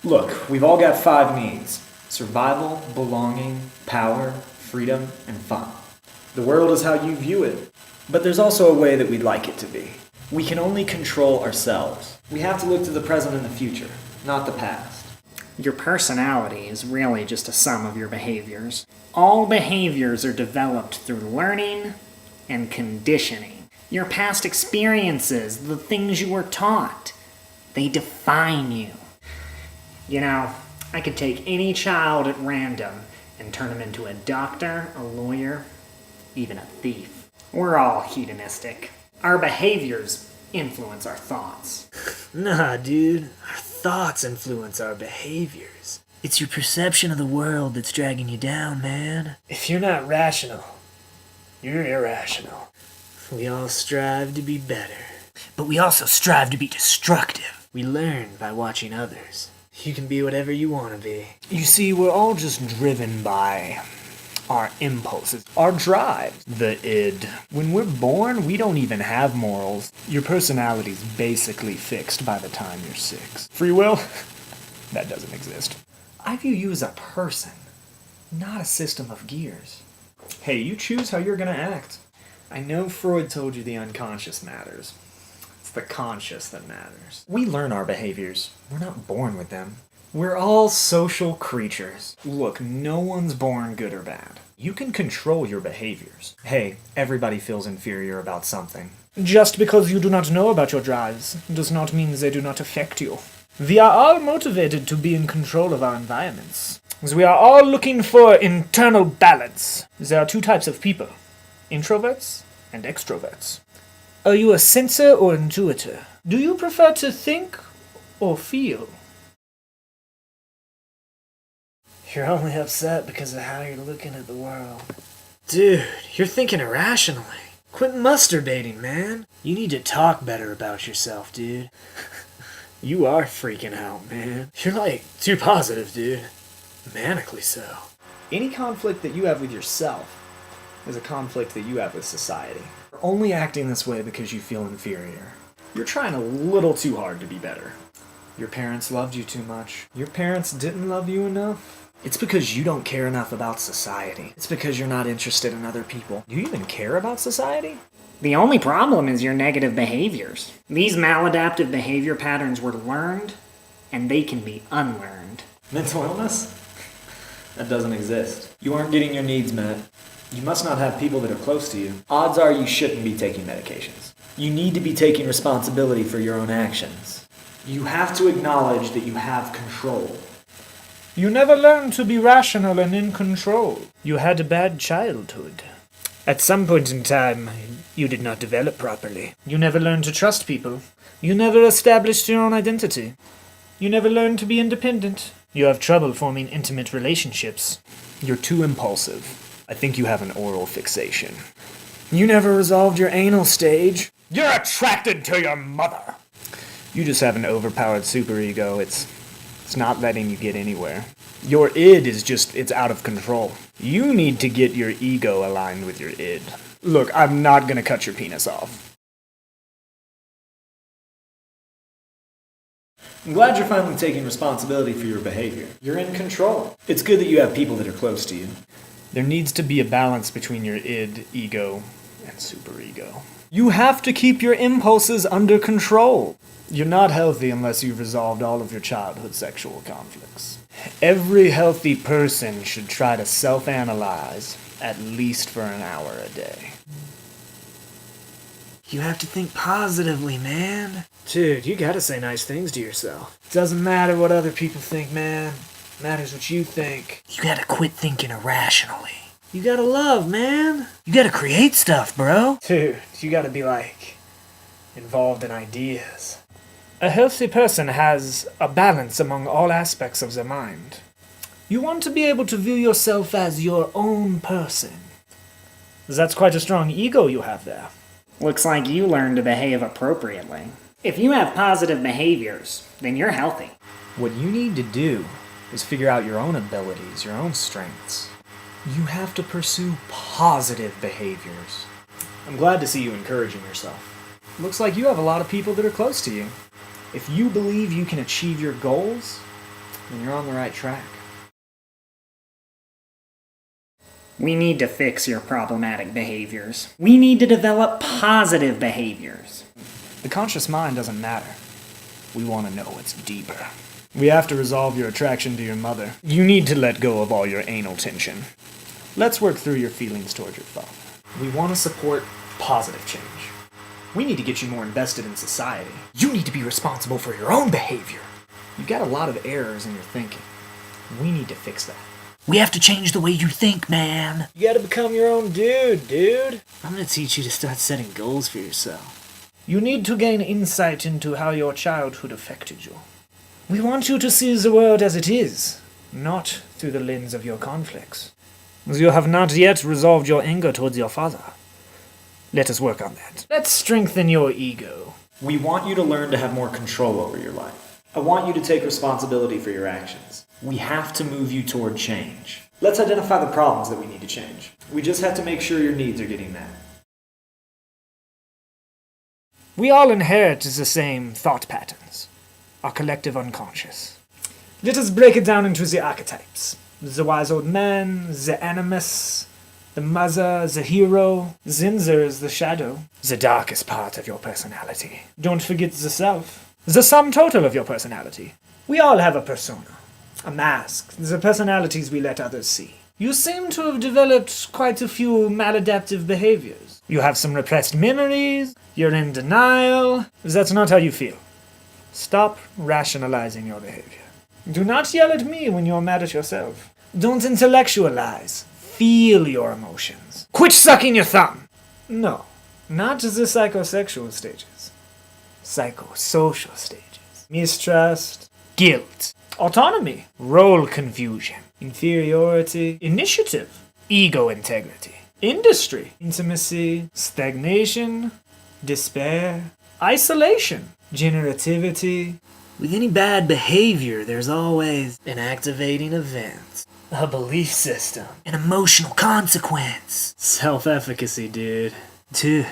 Look, we've all got 5 needs: survival, belonging, power, freedom, and fun. The world is how you view it, but there's also a way that we'd like it to be. We can only control ourselves. We have to look to the present and the future, not the past. Your personality is really just a sum of your behaviors. All behaviors are developed through learning and conditioning. Your past experiences, the things you were taught, they define you. You know, I could take any child at random and turn him into a doctor, a lawyer, even a thief. We're all hedonistic. Our behaviors influence our thoughts. Nah, dude. Our thoughts influence our behaviors. It's your perception of the world that's dragging you down, man. If you're not rational, you're irrational. We all strive to be better. But we also strive to be destructive. We learn by watching others. You can be whatever you want to be. You see, we're all just driven by our impulses, our drive, the id. When we're born, we don't even have morals. Your personality's basically fixed by the time you're 6. Free will? That doesn't exist. I view you as a person, not a system of gears. Hey, you choose how you're gonna act. I know Freud told you the unconscious matters. It's the conscious that matters. We learn our behaviors. We're not born with them. We're all social creatures. Look, no one's born good or bad. You can control your behaviors. Hey, everybody feels inferior about something. Just because you do not know about your drives does not mean they do not affect you. We are all motivated to be in control of our environments. We are all looking for internal balance. There are 2 types of people: introverts and extroverts. Are you a sensor or intuitor? Do you prefer to think or feel? You're only upset because of how you're looking at the world. Dude, you're thinking irrationally. Quit masturbating, man. You need to talk better about yourself, dude. You are freaking out, man. You're like too positive, dude. Manically so. Any conflict that you have with yourself is a conflict that you have with society. You're only acting this way because you feel inferior. You're trying a little too hard to be better. Your parents loved you too much. Your parents didn't love you enough. It's because you don't care enough about society. It's because you're not interested in other people. Do you even care about society? The only problem is your negative behaviors. These maladaptive behavior patterns were learned, and they can be unlearned. Mental illness? That doesn't exist. You aren't getting your needs met. You must not have people that are close to you. Odds are you shouldn't be taking medications. You need to be taking responsibility for your own actions. You have to acknowledge that you have control. You never learned to be rational and in control. You had a bad childhood. At some point in time, you did not develop properly. You never learned to trust people. You never established your own identity. You never learned to be independent. You have trouble forming intimate relationships. You're too impulsive. I think you have an oral fixation. You never resolved your anal stage. You're attracted to your mother. You just have an overpowered superego. It's not letting you get anywhere. Your id is just, it's out of control. You need to get your ego aligned with your id. Look, I'm not gonna cut your penis off. I'm glad you're finally taking responsibility for your behavior. You're in control. It's good that you have people that are close to you. There needs to be a balance between your id, ego, and superego. You have to keep your impulses under control. You're not healthy unless you've resolved all of your childhood sexual conflicts. Every healthy person should try to self-analyze at least for an hour a day. You have to think positively, man. Dude, you gotta say nice things to yourself. Doesn't matter what other people think, man. Matters what you think. You gotta quit thinking irrationally. You gotta love, man. You gotta create stuff, bro. Dude, you gotta be involved in ideas. A healthy person has a balance among all aspects of their mind. You want to be able to view yourself as your own person. That's quite a strong ego you have there. Looks like you learned to behave appropriately. If you have positive behaviors, then you're healthy. What you need to do is figure out your own abilities, your own strengths. You have to pursue positive behaviors. I'm glad to see you encouraging yourself. Looks like you have a lot of people that are close to you. If you believe you can achieve your goals, then you're on the right track. We need to fix your problematic behaviors. We need to develop positive behaviors. The conscious mind doesn't matter. We want to know what's deeper. We have to resolve your attraction to your mother. You need to let go of all your anal tension. Let's work through your feelings toward your father. We want to support positive change. We need to get you more invested in society. You need to be responsible for your own behavior. You've got a lot of errors in your thinking. We need to fix that. We have to change the way you think, man. You gotta become your own dude. I'm gonna teach you to start setting goals for yourself. You need to gain insight into how your childhood affected you. We want you to see the world as it is, not through the lens of your conflicts. As you have not yet resolved your anger towards your father. Let us work on that. Let's strengthen your ego. We want you to learn to have more control over your life. I want you to take responsibility for your actions. We have to move you toward change. Let's identify the problems that we need to change. We just have to make sure your needs are getting met. We all inherit the same thought patterns, our collective unconscious. Let us break it down into the archetypes. The wise old man, the animus, the mother, the hero. Then there's the shadow, the darkest part of your personality. Don't forget the self, the sum total of your personality. We all have a persona, a mask, the personalities we let others see. You seem to have developed quite a few maladaptive behaviors. You have some repressed memories, you're in denial. That's not how you feel. Stop rationalizing your behavior. Do not yell at me when you're mad at yourself. Don't intellectualize. Feel your emotions. Quit sucking your thumb! No, not the psychosexual stages. Psychosocial stages. Mistrust, guilt, autonomy, role confusion, inferiority, initiative, ego integrity, industry, intimacy, stagnation, despair, isolation, generativity. With any bad behavior, there's always an activating event, A belief system. an emotional consequence. Self-efficacy, dude. Dude,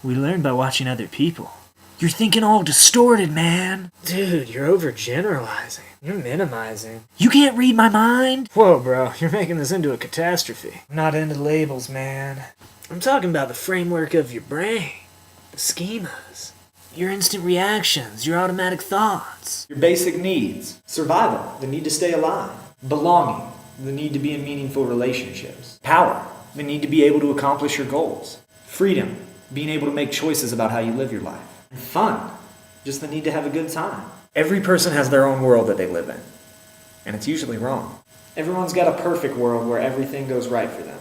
we learn by watching other people. You're thinking all distorted, man. Dude, you're overgeneralizing. You're minimizing. You can't read my mind. Whoa, bro, you're making this into a catastrophe. I'm not into labels, man. I'm talking about the framework of your brain, the schemas, your instant reactions, your automatic thoughts. Your basic needs. Survival, the need to stay alive. Belonging, the need to be in meaningful relationships. Power, the need to be able to accomplish your goals. Freedom, being able to make choices about how you live your life. And fun, just the need to have a good time. Every person has their own world that they live in, and it's usually wrong. Everyone's got a perfect world where everything goes right for them.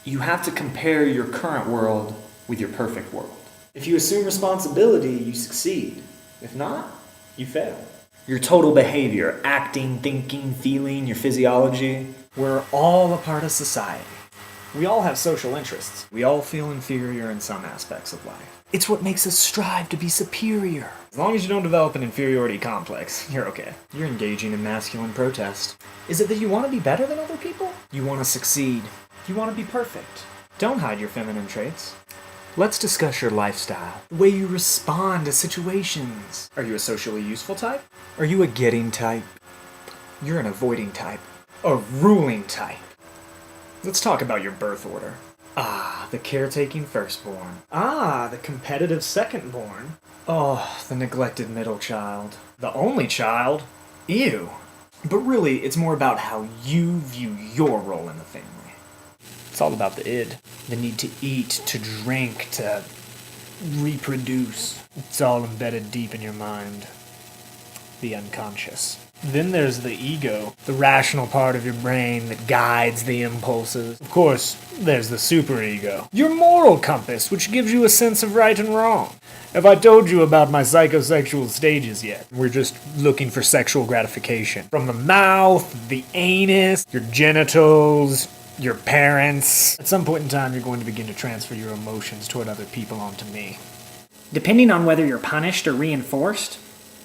You have to compare your current world with your perfect world. If you assume responsibility, you succeed. If not, you fail. Your total behavior, acting, thinking, feeling, your physiology. We're all a part of society. We all have social interests. We all feel inferior in some aspects of life. It's what makes us strive to be superior. As long as you don't develop an inferiority complex, you're okay. You're engaging in masculine protest. Is it that you want to be better than other people? You want to succeed. You want to be perfect. Don't hide your feminine traits. Let's discuss your lifestyle, the way you respond to situations. Are you a socially useful type? Are you a getting type? You're an avoiding type. A ruling type. Let's talk about your birth order. Ah, the caretaking firstborn. Ah, the competitive secondborn. Oh, the neglected middle child. The only child. Ew. But really, it's more about how you view your role in the family. It's all about the id. The need to eat, to drink, to reproduce. It's all embedded deep in your mind. The unconscious. Then there's the ego, the rational part of your brain that guides the impulses. Of course, there's the superego, your moral compass, which gives you a sense of right and wrong. Have I told you about my psychosexual stages yet? We're just looking for sexual gratification. From the mouth, the anus, your genitals, your parents. At some point in time, you're going to begin to transfer your emotions toward other people onto me. Depending on whether you're punished or reinforced,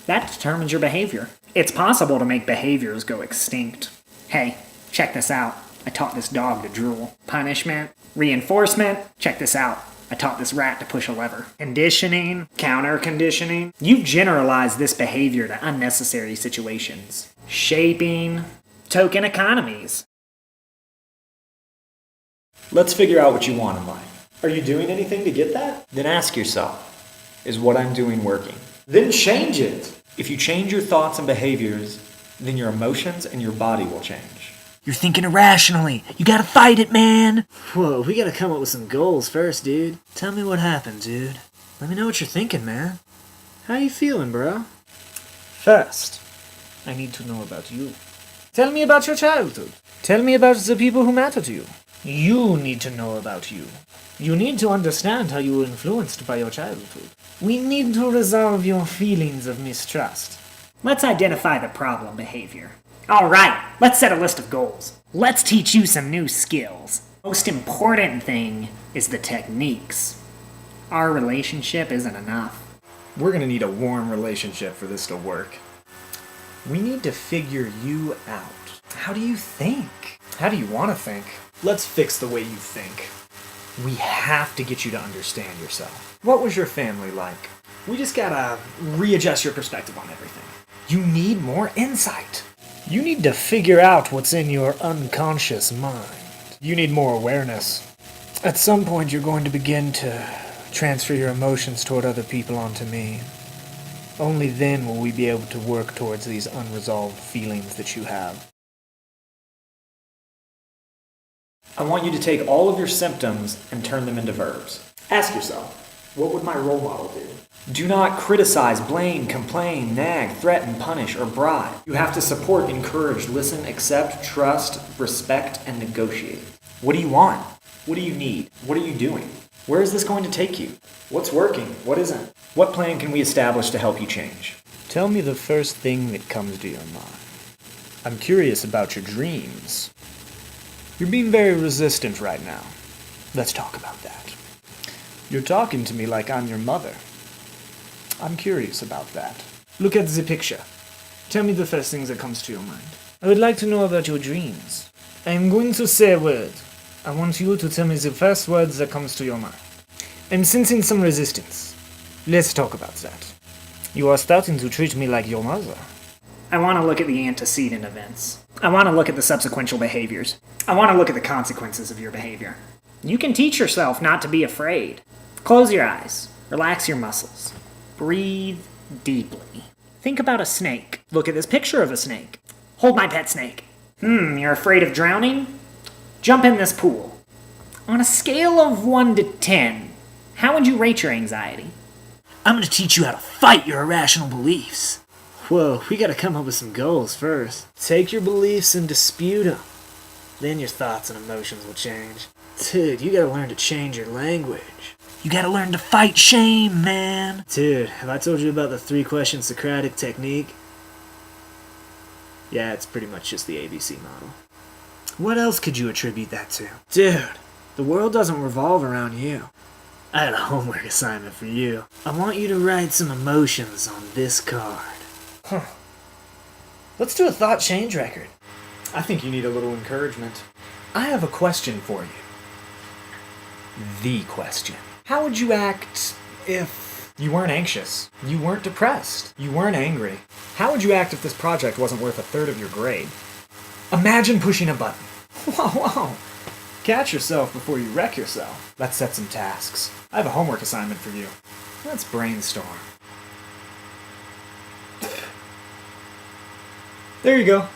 that determines your behavior. It's possible to make behaviors go extinct. Hey, check this out. I taught this dog to drool. Punishment, reinforcement, check this out. I taught this rat to push a lever. Conditioning, counter-conditioning. You've generalized this behavior to unnecessary situations. shaping, token economies. Let's figure out what you want in life. Are you doing anything to get that? Then ask yourself, is what I'm doing working? Then change it. If you change your thoughts and behaviors, then your emotions and your body will change. You're thinking irrationally. You gotta fight it, man. Whoa, we gotta come up with some goals first, dude. Tell me what happened, dude. Let me know what you're thinking, man. How you feeling, bro? First, I need to know about you. Tell me about your childhood. Tell me about the people who matter to you. You need to know about you. You need to understand how you were influenced by your childhood. We need to resolve your feelings of mistrust. Let's identify the problem behavior. All right, let's set a list of goals. Let's teach you some new skills. Most important thing is the techniques. Our relationship isn't enough. We're gonna need a warm relationship for this to work. We need to figure you out. How do you think? How do you want to think? Let's fix the way you think. We have to get you to understand yourself. What was your family like? We just gotta readjust your perspective on everything. You need more insight. You need to figure out what's in your unconscious mind. You need more awareness. At some point, you're going to begin to transfer your emotions toward other people onto me. Only then will we be able to work towards these unresolved feelings that you have. I want you to take all of your symptoms and turn them into verbs. Ask yourself, what would my role model do? Do not criticize, blame, complain, nag, threaten, punish, or bribe. You have to support, encourage, listen, accept, trust, respect, and negotiate. What do you want? What do you need? What are you doing? Where is this going to take you? What's working? What isn't? What plan can we establish to help you change? Tell me the first thing that comes to your mind. I'm curious about your dreams. You're being very resistant right now. Let's talk about that. You're talking to me like I'm your mother. I'm curious about that. Look at the picture. Tell me the first thing that comes to your mind. I would like to know about your dreams. I am going to say a word. I want you to tell me the first words that comes to your mind. I'm sensing some resistance. Let's talk about that. You are starting to treat me like your mother. I want to look at the antecedent events. I want to look at the subsequential behaviors. I want to look at the consequences of your behavior. You can teach yourself not to be afraid. Close your eyes. Relax your muscles. Breathe deeply. Think about a snake. Look at this picture of a snake. Hold my pet snake. You're afraid of drowning? Jump in this pool. On a scale of 1 to 10, how would you rate your anxiety? I'm gonna teach you how to fight your irrational beliefs. Whoa, we gotta come up with some goals first. Take your beliefs and dispute them. Then your thoughts and emotions will change. Dude, you gotta learn to change your language. You gotta learn to fight shame, man. Dude, have I told you about the 3-question Socratic technique? Yeah, it's pretty much just the ABC model. What else could you attribute that to? Dude, the world doesn't revolve around you. I had a homework assignment for you. I want you to write some emotions on this card. Let's do a thought change record. I think you need a little encouragement. I have a question for you. The question. How would you act if you weren't anxious? You weren't depressed? You weren't angry? How would you act if this project wasn't worth 1/3 of your grade? Imagine pushing a button. Whoa. Catch yourself before you wreck yourself. Let's set some tasks. I have a homework assignment for you. Let's brainstorm. There you go.